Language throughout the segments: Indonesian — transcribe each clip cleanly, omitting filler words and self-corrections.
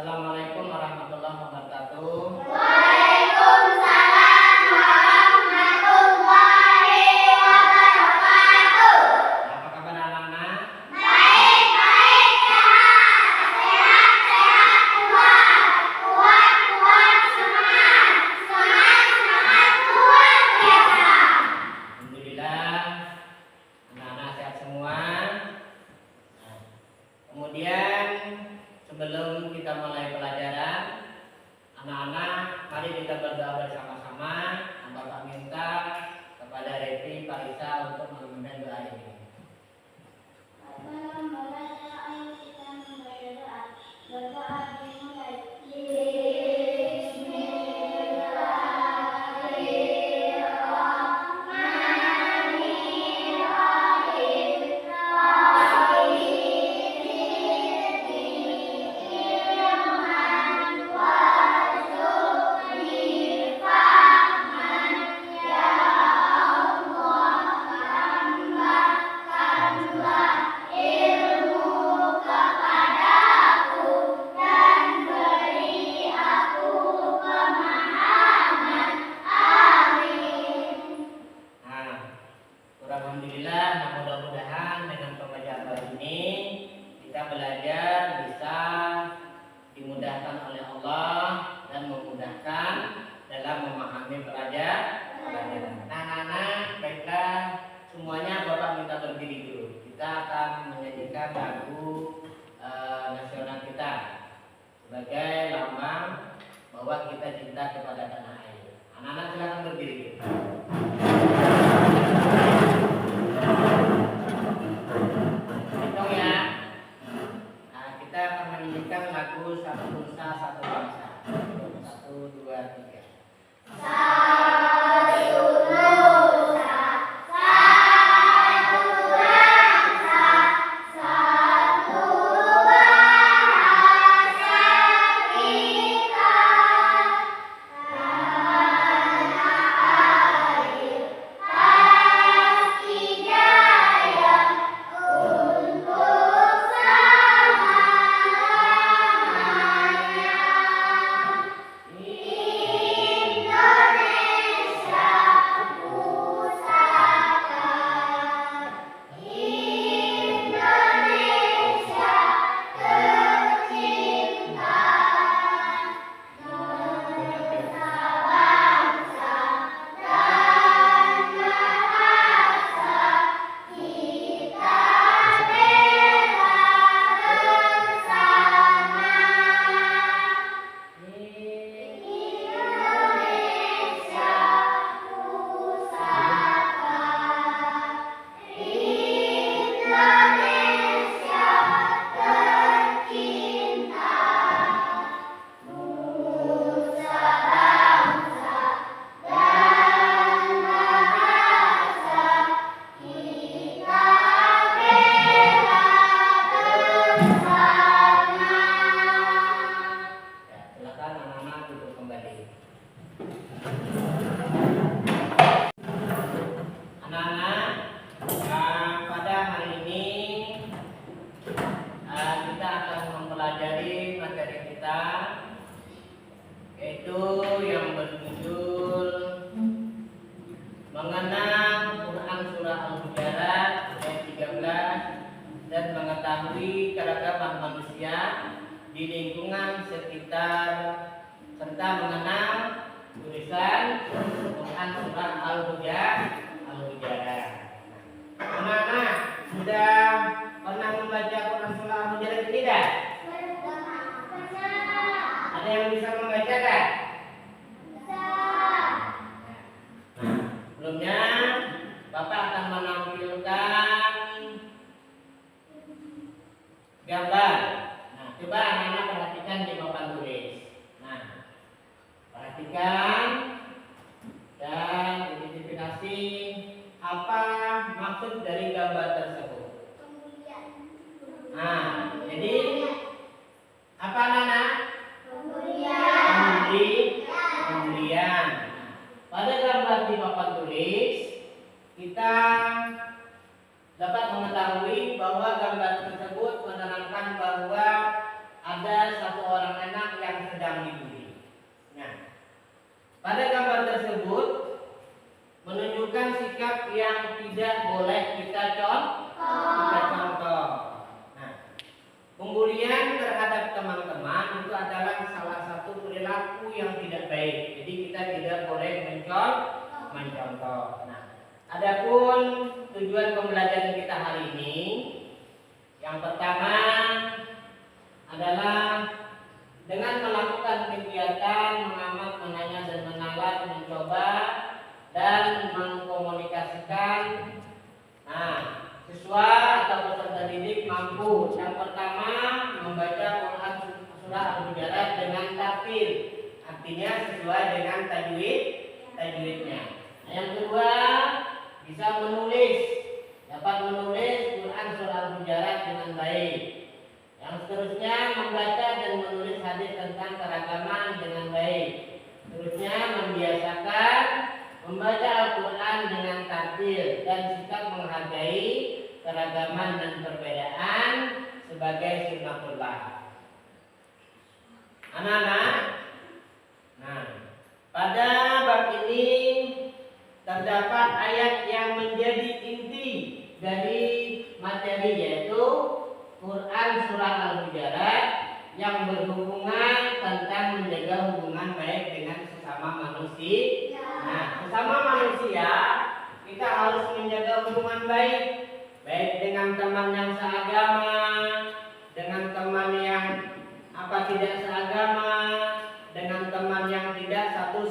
Assalamualaikum warahmatullahi wabarakatuh. Waalaikumsalam warahmatullahi wabarakatuh. Apa kabar anak-anak? Baik, baik, sehat, sehat, sehat, kuat, kuat, kuat, semangat, semangat, semangat, luar biasa. Alhamdulillah, anak-anak sehat semua. Nah, kemudian sebelum kita mulai pelajaran, anak-anak, mari kita berdoa bersama-sama. Bapak minta kepada Revi Parisa untuk memimpin doa ini. Ayo kita membaca doa. Berdoa dimulai. Alhamdulillah, nah mudah-mudahan dengan pembacaan doa ini kita belajar bisa dimudahkan oleh Allah dan memudahkan dalam memahami pelajaran. Nah, anak-anak, baiklah semuanya Bapak minta berdiri dulu. Kita akan menyanyikan lagu nasional kita sebagai lambang bahwa kita cinta kepada tanah air. Anak-anak silakan berdiri. Hitung ya. Nah, kita akan menyanyikan lagu Satu Nusa Satu Bangsa. 1, 2, 3. Satu nusa, satu bangsa, satu bahasa kita. Tanah air, Pasti Jaya, untuk selamanya. Indonesia Pusaka, Indonesia tercinta, nusa bangsa dan bahasa kita bela bersama. Indonesia Pusaka, Indonesia tercinta, nusa bangsa dan bahasa kita bela bersama. Ya, silakan anak-anak duduk kembali. Anak-anak, pada hari ini kita akan mempelajari materi kita, yaitu yang berjudul mengenal Quran Surah Al-Hujurat ayat 13 dan mengetahui keragaman manusia di lingkungan sekitar serta mengenal tulisan Quran Surah Al-Hujurat. Anak-anak sudah pernah membaca Quran Surah Al-Hujurat tidak? Ada yang bisa membaca kan? Sebelumnya Bapak akan menampilkan gambar. Nah, coba anak-anak perhatikan di papan tulis. Nah, perhatikan dan identifikasi apa maksud dari gambar tersebut. Nah, jadi apa anak-anak? Kemudian pada gambar di papan tulis kita dapat mengetahui bahwa gambar tersebut menerangkan bahwa ada satu orang anak sedang dibuli. Nah, pada gambar tersebut menunjukkan sikap yang tidak boleh kita contoh. Nah, pembulian terhadap teman-teman itu adalah salah satu perilaku yang tidak baik. Jadi kita tidak boleh mencontoh. Nah, adapun tujuan pembelajaran kita hari ini, yang pertama adalah dengan melakukan kegiatan mengamat, menanya dan menalar, mencoba dan mengkomunikasikan. Nah, siswa atau peserta didik mampu yang pertama membaca Quran surah Al-Hujurat dengan tartil, artinya sesuai dengan tajwidnya. Yang kedua, bisa dapat menulis Quran surah Al-Hujurat dengan baik. Yang seterusnya membaca dan menulis hadis tentang keragaman dengan baik. Seterusnya membiasakan membaca Al-Quran dengan tartil dan sikap menghargai keragaman dan perbedaan sebagai sunnatullah. Anak-anak, nah, pada bab ini terdapat ayat yang menjadi inti dari materi, yaitu Quran surah Al-Hujurat yang berhubungan tentang menjaga hubungan baik dengan sesama manusia. Nah, sesama manusia kita harus menjaga hubungan baik dengan teman yang seagama, dengan teman yang tidak seagama, dengan teman yang tidak satu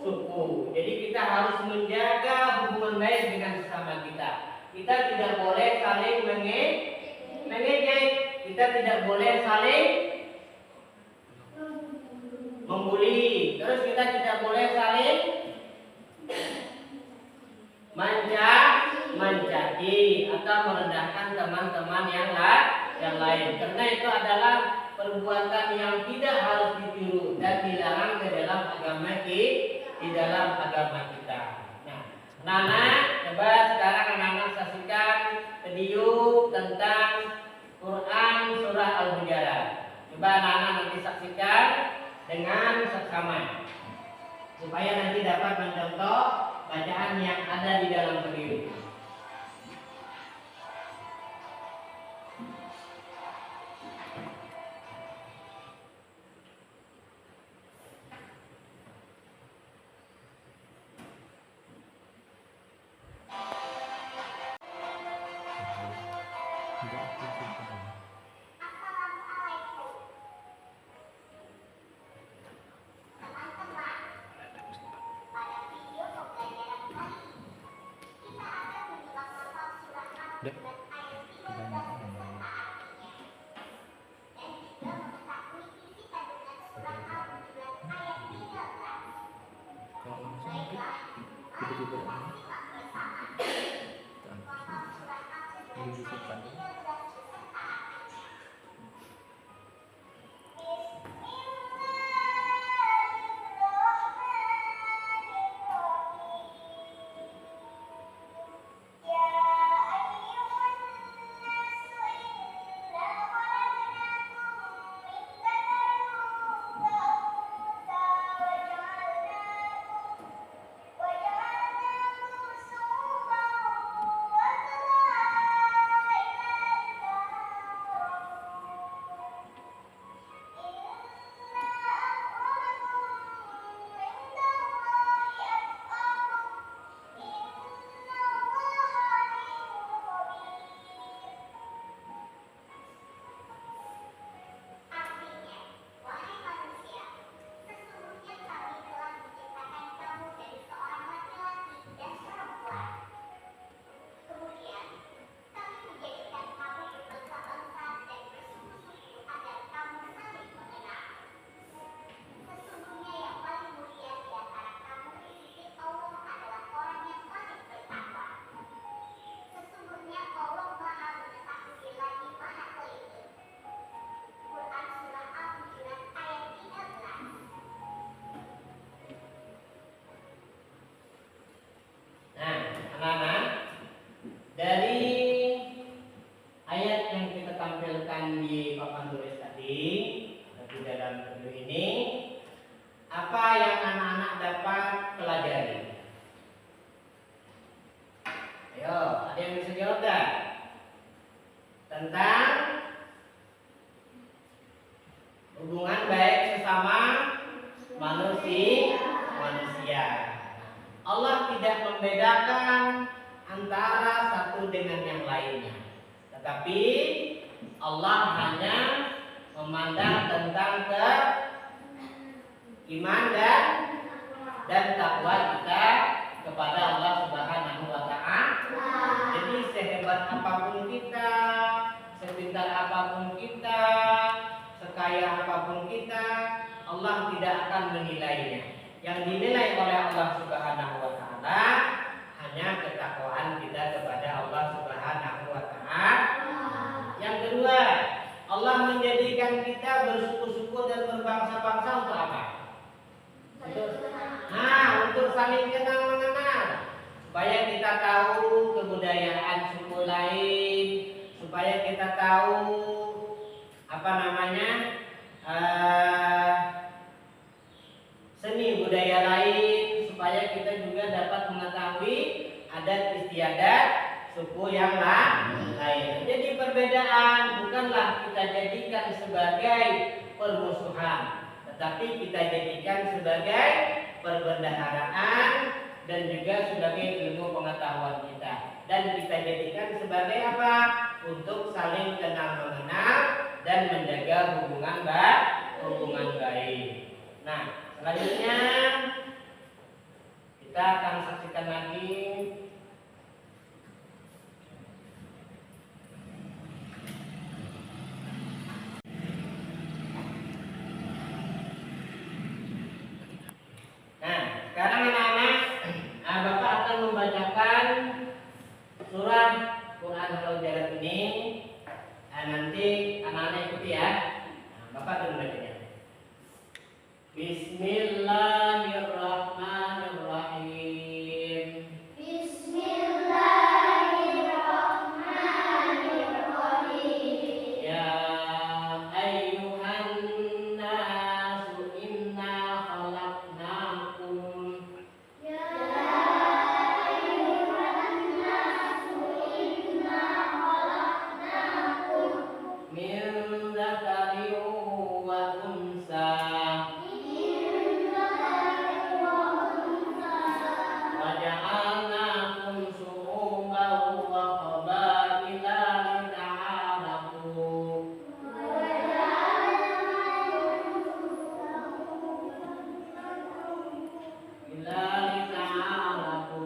suku. Jadi kita harus menjaga hubungan baik dengan sesama kita. Kita tidak boleh saling mengejek, kita tidak boleh saling membuli, terus kita tidak boleh saling mencaci atau merendahkan teman-teman yang lain. Karena itu adalah perbuatan yang tidak harus ditiru dan dilarang di dalam agama kita. Nah, anak-anak, coba sekarang anak-anak saksikan video tentang Quran surah Al-Hujurat. Coba anak-anak nanti saksikan dengan seksama supaya nanti dapat mencontoh bacaan yang ada di dalam video. Ayat yang kita tampilkan di papan tulis tadi di dalam video ini Ayo, ada yang bisa jawab dah? Tentang hubungan baik sesama manusia. Allah tidak membedakan antara satu dengan yang lainnya. Tetapi Allah hanya memandang tentang keimanan dan takwa kita kepada Allah Subhanahu wa taala. Jadi sehebat apapun kita, sepintar apapun kita, sekaya apapun kita, Allah tidak akan menilainya. Yang dinilai oleh Allah Subhanahu wa taala hanya ketakwaan kita kepada Allah Subhanahu wa taala. Yang kedua, Allah menjadikan kita bersuku-suku dan berbangsa-bangsa untuk apa? Untuk saling kenal mengenal, supaya kita tahu kebudayaan suku lain, supaya kita tahu seni budaya lain, supaya kita juga dapat mengetahui adat istiadat suku yang lain. Jadi perbedaan bukanlah kita jadikan sebagai permusuhan, tetapi kita jadikan sebagai perbendaharaan dan juga sebagai ilmu pengetahuan kita. Dan kita jadikan sebagai apa? Untuk saling kenal mengenal dan menjaga hubungan baik. Nah, selanjutnya kita akan saksikan lagi sekarang anak-anak, Bapak akan membacakan surah Quran Al-Jarat ini. Nanti anak-anak ikuti ya. Bapak dulu bacanya. Bismillahirrahmanirrahim. Bismillahirrahmanirrahim. Ya ayyuhan nasu inna khalaqnakum Ya ayyuhan nasu inna khalaqnakum min dzakarin wa unsa min dzakarin wa unsa wa ja'alnakum syu'uban wa qabaila lita'arafu. wa ja'alnakum Ila lita'arafu.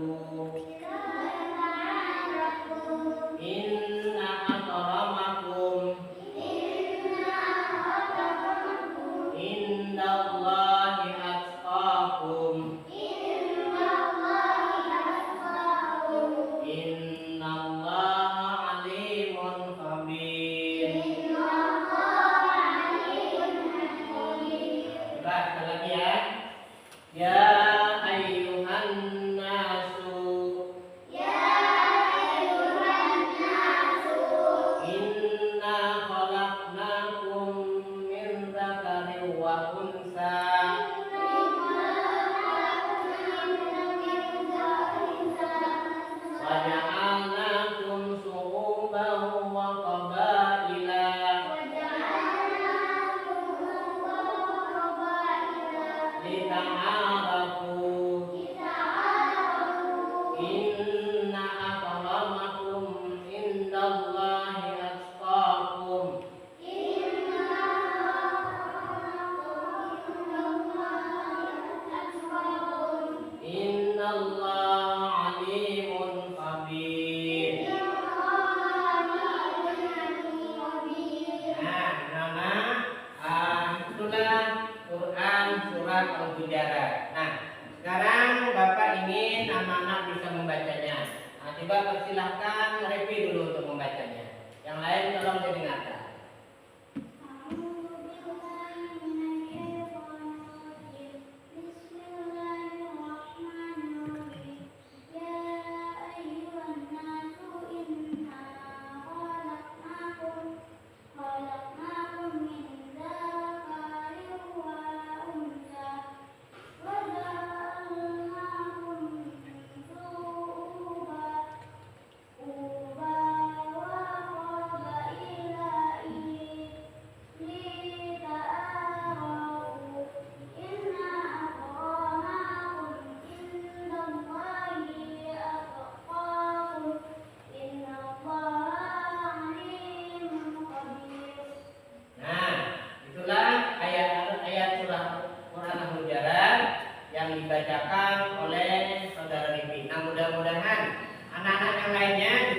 ta'arafu Inna akramakum inna akramakum indallahi atqakum. innallahi atqakum Innallaha alimun khabir. innallaha alimun hakim. Coba sekali lagi ya. Ya ayyuhan nasu Ya ayyuhan nasu inna khalaqnakum min dzakarin wa unsa wa ja'alnakum syu'uban wa qabaila lita'arafu. Inna akramakum indallahi atqakum. Innallaha alimun khabir. Itulah Quran surat Al-Hujurat. Nah, sekarang Bapak ingin anak-anak bisa membacanya. Coba persilahkan Revi dulu untuk membacanya. Yang lain tolong didengarkan.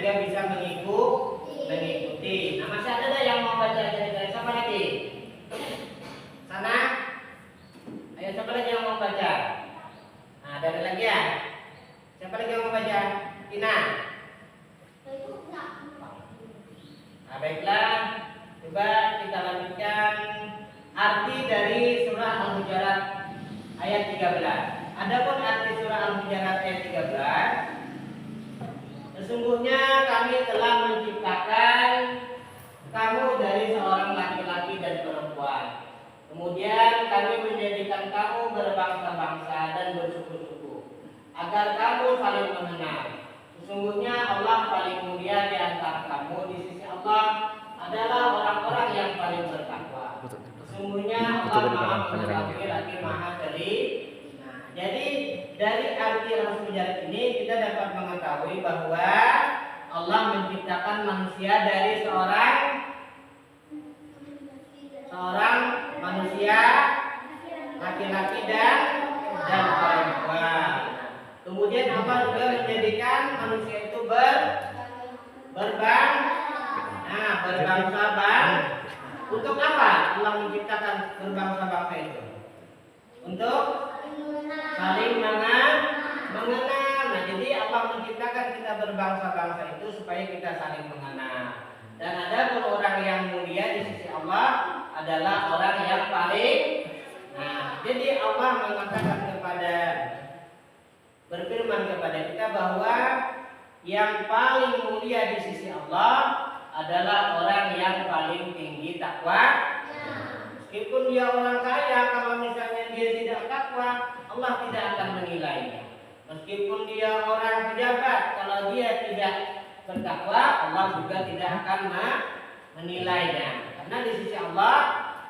juga bisa mengikuti. Nah, masih ada yang mau baca dari siapa lagi? Sana? Ayo, siapa lagi yang mau baca? Nah, ada lagi ya? Siapa lagi yang mau baca? Tina? Nah, baiklah. Coba kita lanjutkan arti dari surah Al-Hujurat ayat 13. Adapun arti surah Al-Hujurat ayat 13, sesungguhnya kami telah menciptakan kamu dari seorang laki-laki dan perempuan. Kemudian kami menjadikan kamu berbangsa-bangsa dan bersuku-suku agar kamu saling mengenal. Sesungguhnya Allah paling mulia di antara kamu di sisi Allah adalah orang-orang yang paling bertakwa. Sesungguhnya Allah Maha Mengetahui lagi Maha Teliti. Nah, jadi dari arti Al-Hujurat ini kita dapat mengetahui bahwa Allah menciptakan manusia dari seorang manusia laki-laki dan perempuan. Kemudian Allah juga menjadikan manusia itu berbangsa-bangsa. Untuk apa Allah menciptakan berbangsa-bangsa itu? Untuk saling mengenal. Nah, jadi Allah menciptakan kita berbangsa-bangsa itu supaya kita saling mengenal. Dan ada pun orang yang mulia di sisi Allah adalah orang yang paling. Nah, jadi Allah mengatakan berfirman kepada kita bahwa yang paling mulia di sisi Allah adalah orang yang paling tinggi takwa. Meskipun dia orang kaya, kalau misalnya dia tidak takwa, Allah tidak akan menilainya. Meskipun dia orang pejabat, kalau dia tidak bertakwa, Allah juga tidak akan menilainya. Karena di sisi Allah,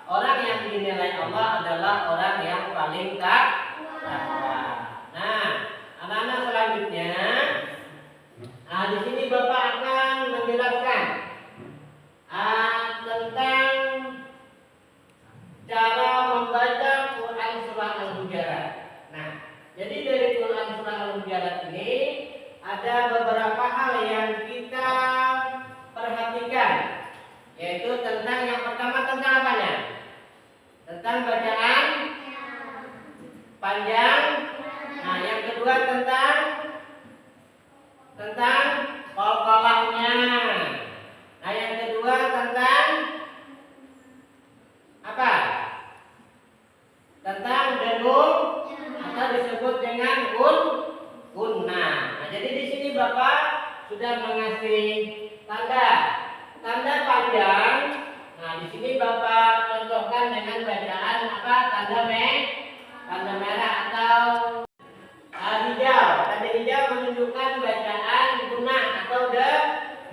orang yang dinilai Allah adalah orang yang paling takwa. Nah, anak-anak selanjutnya, di sini Bapak akan menjelaskan tentang cara membaca Quran surah Al-Hujurat. Nah, jadi dari Quran surah Al-Hujurat ini ada beberapa hal yang kita perhatikan, yaitu tentang yang pertama tentang apanya? Tentang bacaan panjang. Nah, yang kedua tentang qalqalahnya. Nah, yang kedua tentang apa? Tentang dengung atau disebut dengan gunnah. Nah, jadi di sini Bapak sudah mengasih tanda panjang. Nah, di sini Bapak contohkan dengan bacaan apa? Tanda merah atau hijau. Tanda hijau menunjukkan bacaan gunnah atau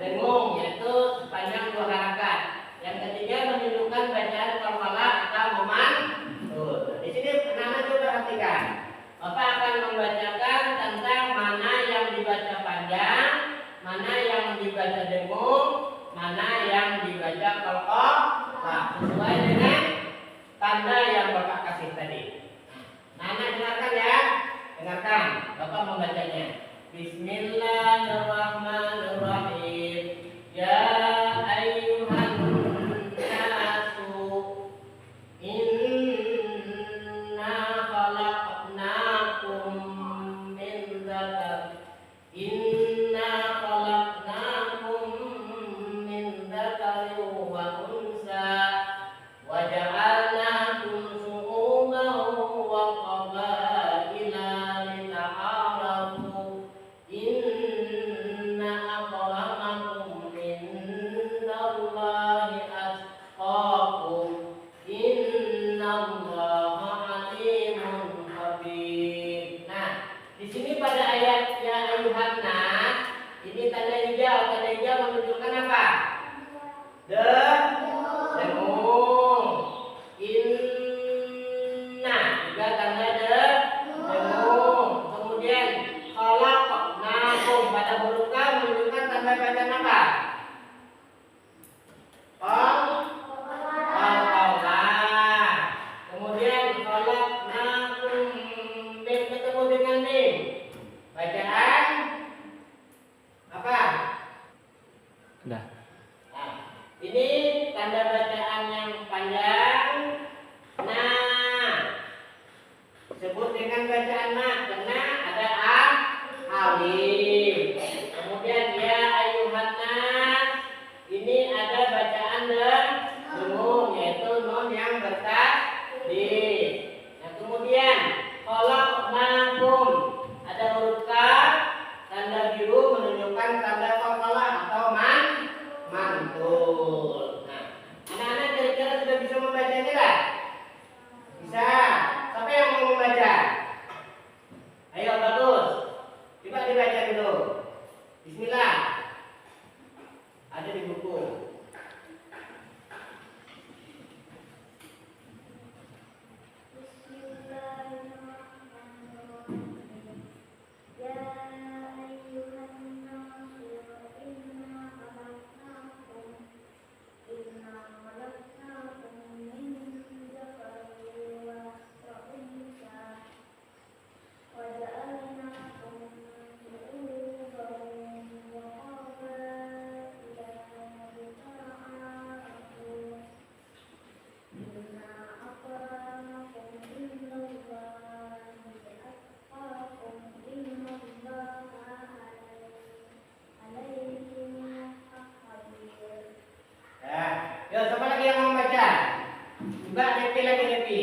dengung, yaitu sepanjang 2 harakat. Yang ketiga menunjukkan bacaan qalqalah atau memantul. Di sini anak-anak coba perhatikan. Bapak akan membacakan tentang mana yang dibaca panjang, mana yang dibaca dengung, mana yang dibaca qalqalah, sesuai dengan tanda yang Bapak kasih tadi. Nah, anak dengarkan ya. Dengarkan, Bapak membacanya. Bismillahirrahmanirrahim. Ya ayyuhan nasu inna khalaqnakum Nah, ini tanda bacaan yang panjang. Nah, sebut dengan bacaan mat karena ada alif. Kemudian ya ayuhan nas, ini ada bacaan dengung yaitu nun yang bertasydid. Nah, kemudian khalaqnakum ada huruf kaf, tanda biru menunjukkan tanda qalqalah atau mantul. Nah, anak-anak kira-kira sudah bisa membacanya tidak? Bisa. Siapa yang mau membaca? Ayo bagus. Coba dibaca dulu. Bismillah. Ada di buku. Yo, siapa lagi yang mau baca? Coba repi lagi repi.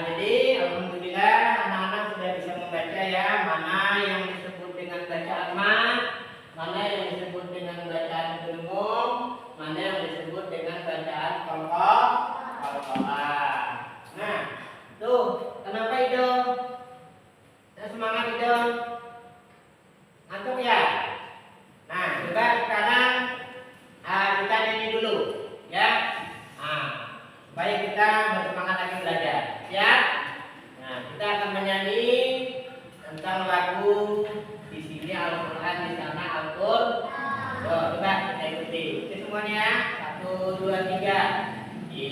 Jadi alhamdulillah anak-anak sudah bisa membaca ya, mana yang disebut dengan bacaan mat, mana yang disebut dengan bacaan dengung, mana yang disebut dengan bacaan qalqalah. Nah, tuh kenapa itu? Nah, semangat itu, ngantuk ya. Nah, coba sekarang kita nyanyi dulu, ya. Nah, supaya kita bersemangat lagi belajar. Ya, nah kita akan menyanyi tentang lagu di sini Al-Quran, di sana Al-Quran. Coba kita ikuti. Itu semuanya. 1, 2, 3. Di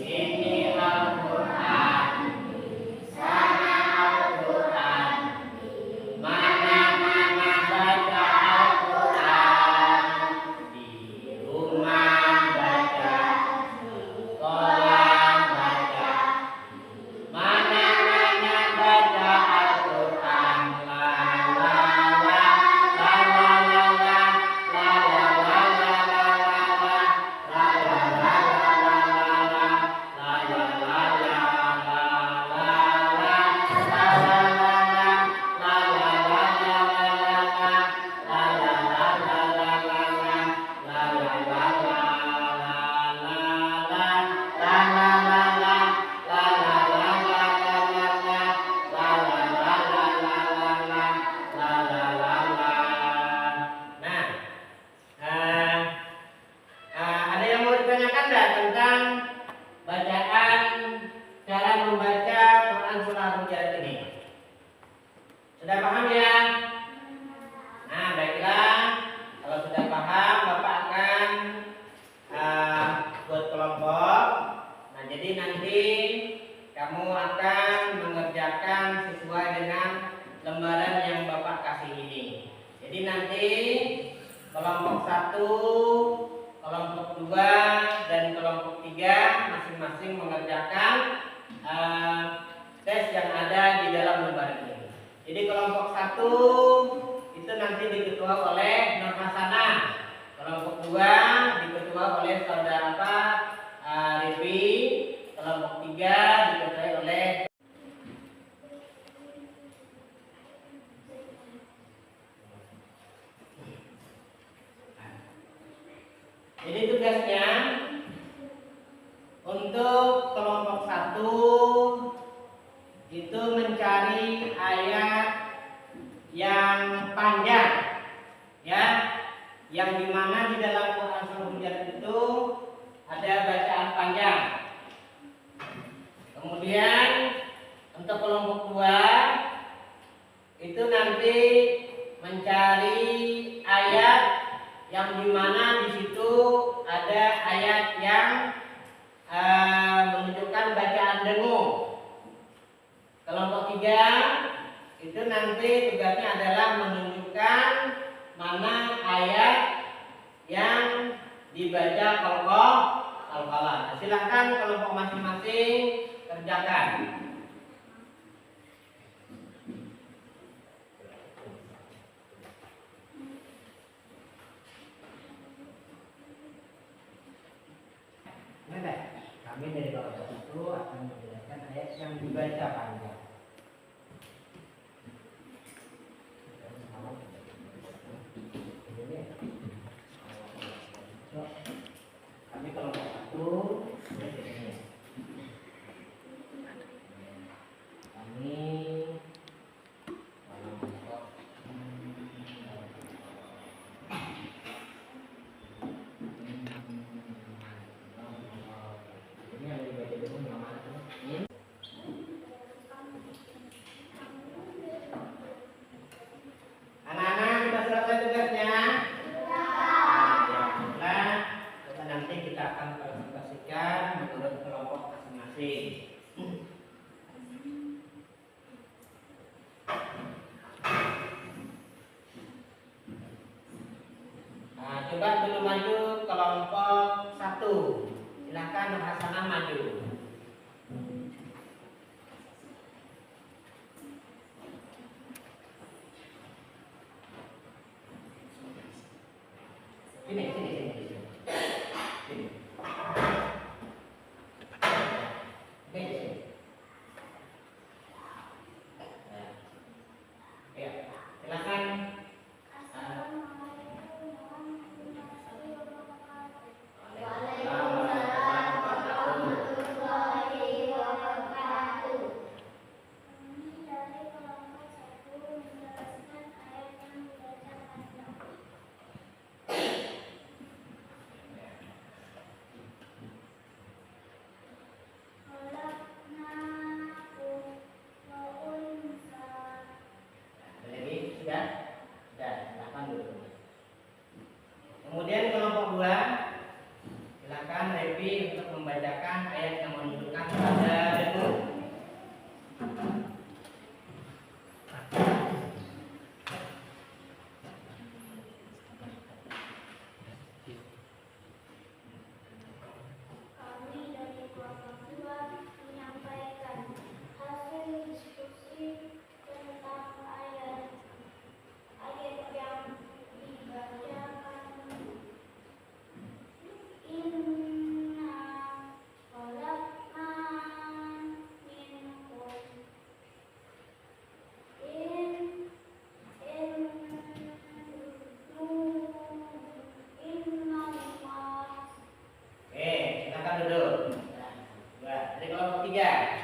sini Al-Quran, di sana Al-Quran, mana-mana baca Al-Quran, di rumah baca, di sekolah. Sudah paham ya? Nah, baiklah. Kalau sudah paham, Bapak akan buat kelompok. Nah, jadi nanti kamu akan mengerjakan sesuai dengan lembaran yang Bapak kasih ini. Jadi nanti kelompok 1, kelompok 2, dan kelompok 3 masing-masing mengerjakan tes yang ada di dalam lembaran ini. Jadi kelompok 1 itu nanti diketua oleh Nur Hasanah. Kelompok 2 diketua oleh saudara Rifi. Kelompok 3 diketuai oleh mana di dalam Quran Surah Hujurat itu ada bacaan panjang. Kemudian untuk kelompok 2 itu nanti mencari ayat yang dimana di situ ada ayat yang menunjukkan bacaan dengung. Kelompok 3 itu nanti tugasnya adalah menunjukkan mana ayat yang dibaca qalqalah. Silahkan kelompok masing-masing kerjakan. Kami dari kelompok itu akan menjelaskan ayat yang dibaca panjang. Kami kelompok 1 anak-anak sudah selesai tugasnya? Nanti kita akan presentasikan menurut kelompok masing-masing. Nah, coba dulu maju kelompok 1. Silakan Nur Hasanah maju. Sini. Ya, silakan. Sudah, silakan dulu. Kemudian kelompok 2, silakan Revi untuk membacakan ayat yang menunjukkan pada dengung. Kami dari kelompok 2 menyampaikan hasil diskusi tentang ayat yang dibacakan. Inna khalaqna minkum inna Allah. Oke, silakan duduk. Dari kelompok 3.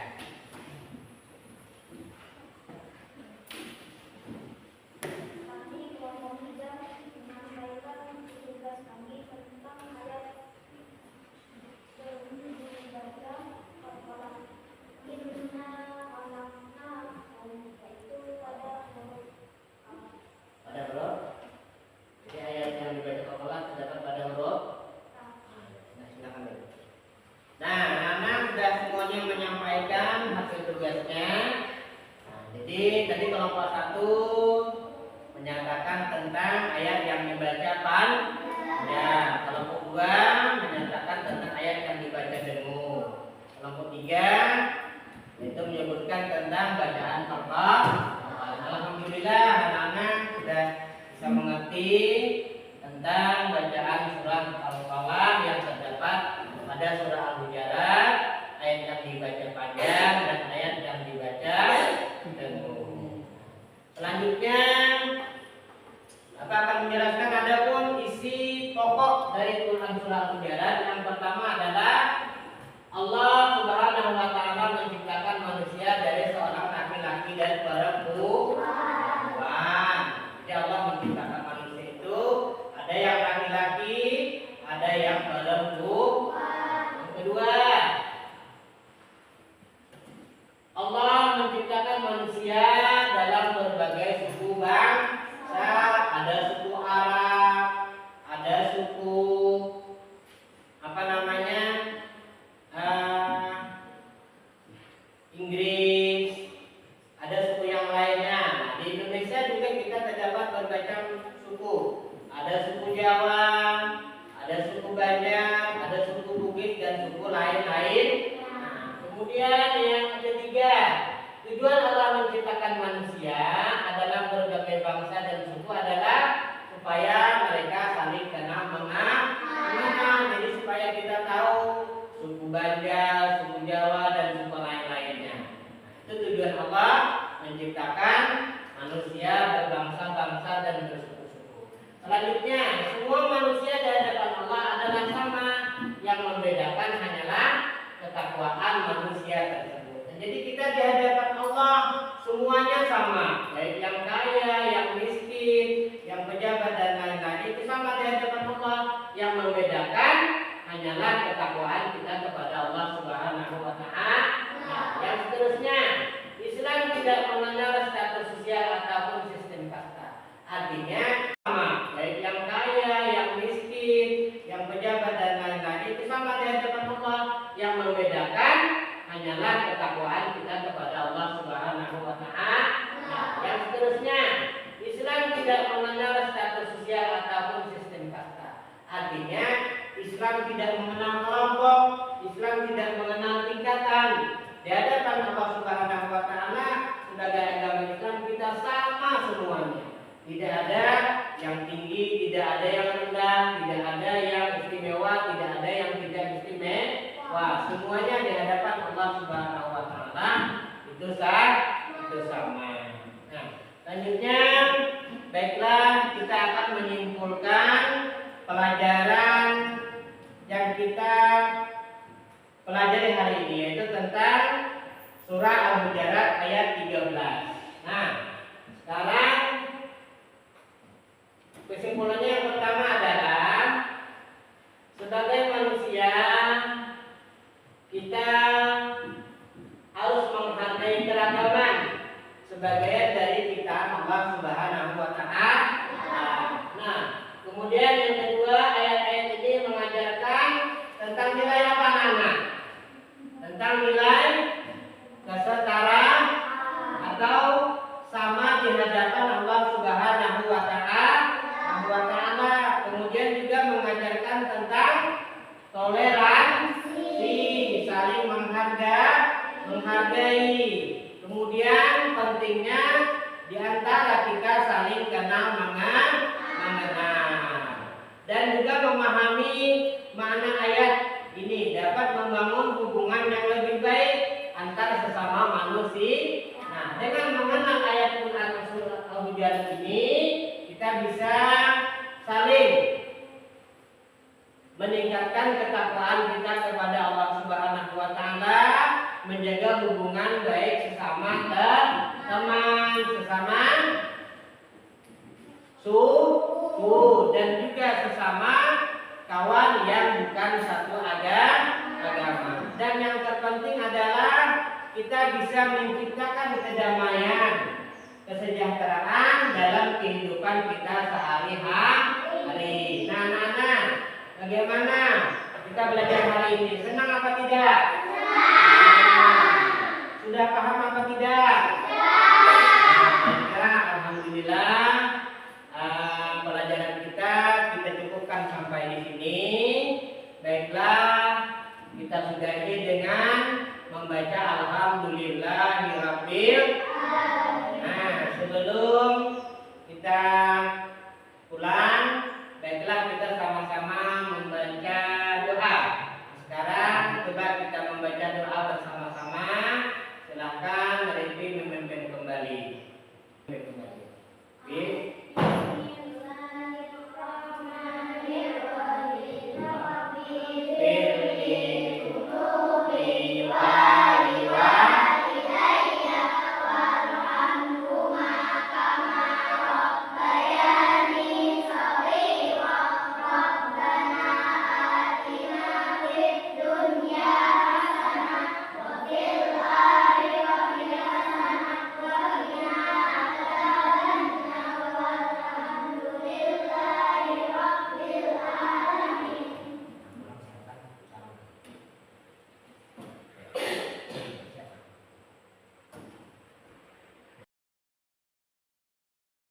Kami kelompok 3 menyampaikan tugas kami tentang ayat yang dibaca qalqalah. Inna khalaqnakum, yaitu pada huruf Qaf. Pada huruf. Jadi ayat yang dibaca qalqalah terdapat pada huruf. Nah, silakan dulu. Nah, anak-anak sudah semuanya menyampaikan hasil tugasnya. Nah, jadi tadi kelompok 1 menyatakan tentang ayat yang dibaca panjang. Kelompok 2 menyatakan tentang ayat yang dibaca dengung. Kelompok 3 itu menyebutkan tentang bacaan qalqalah. Alhamdulillah anak-anak sudah bisa mengerti tentang bacaan surah Al-Qalqalah yang terdapat pada surah Al-Hujurat, ayat yang dibaca panjang dan ayat yang dibaca dengung. Selanjutnya Bapak akan menjelaskan adapun isi pokok dari Quran surah Al-Hujurat. Yang pertama adalah Allah Subhanahu wa taala menciptakan manusia dari seorang laki-laki dan perempuan. Jadi Allah menciptakan manusia itu ada yang laki-laki Allah menciptakan manusia dalam berbagai suku bangsa. Ada suku Arab, ada suku apa namanya Inggris, ada suku yang lainnya. Nah, di Indonesia juga kita terdapat bermacam suku. Ada suku Jawa, ada suku Banjar, ada suku Bugis dan suku lain-lain. Nah, kemudian yang ketiga, tujuan Allah menciptakan manusia adalah berbagai bangsa dan suku adalah supaya mereka saling kenal mengenal. Jadi supaya kita tahu suku Banjar, suku Jawa dan suku lain-lainnya. Itu tujuan Allah menciptakan manusia berbangsa-bangsa dan bersuku-suku. Selanjutnya, semua manusia di hadapan Allah adalah sama. Yang membedakan hanyalah ketakwaan manusia tersebut. Jadi kita di hadapan Allah semuanya sama, baik yang kaya, yang miskin, yang pejabat dan lain-lain itu sama di hadapan Allah. Yang membedakan hanyalah ketakwaan kita kepada Allah Subhanahu wa Ta'ala. Nah, yang seterusnya, Islam tidak mengenal status sosial ataupun sistem kasta. Artinya sama, baik yang kaya, yang miskin, yang pejabat dan lain-lain itu sama di hadapan Allah. Yang membedakan hanyalah ketakwaan kita kepada Allah Subhanahu wa Ta'ala. Nah, yang seterusnya, Islam tidak mengenal status sosial ataupun sistem kasta. Artinya Islam tidak mengenal kelompok, Islam tidak mengenal tingkatan. Di hadapan Allah Subhanahu wa Ta'ala sebagai agama Islam kita sama semuanya. Tidak ada yang tinggi, tidak ada yang rendah, tidak ada yang istimewa, tidak ada yang tidak istimewa. Semuanya di hadapan Allah Subhanahu wa Ta'ala itu sama. Nah, selanjutnya baiklah kita akan menyimpulkan pelajaran yang kita pelajari hari ini, yaitu tentang surah Al-Hujurat ayat 13. Nah, sekarang kesimpulannya yang pertama adalah sebagai manusia kita harus menghargai keragaman sebagai dari kitab Allah Subhanahu wa Ta'ala. Nah, kemudian yang kedua, ayat-ayat ini mengajarkan tentang nilai apa, Nana? Tentang nilai kesetaraan atau sama di hadapan Allah Subhanahu wa Ta'ala. Kemudian juga mengajarkan tentang toleransi, saling menghargai. Kemudian pentingnya di antara kita saling kenal mengenal. Dan juga memahami makna ayat ini dapat membangun hubungan yang lebih baik antara sesama manusia. Nah, dengan mengenal ayat Quran surah Al-Hujurat ini kita bisa saling meningkatkan ketakwaan kita kepada Allah Subhanahu wa Ta'ala, menjaga hubungan baik sesama teman, sesama suku, dan juga sesama kawan yang bukan satu agama. Dan yang terpenting adalah kita bisa menciptakan kedamaian, kesejahteraan dalam kehidupan kita sehari-hari. Nah, bagaimana kita belajar hari ini? Senang apa tidak? Sudah paham apa tidak? Alhamdulillah, pelajaran kita cukupkan sampai di sini. Baiklah, kita sudahi dengan membaca Alhamdulillahirabbil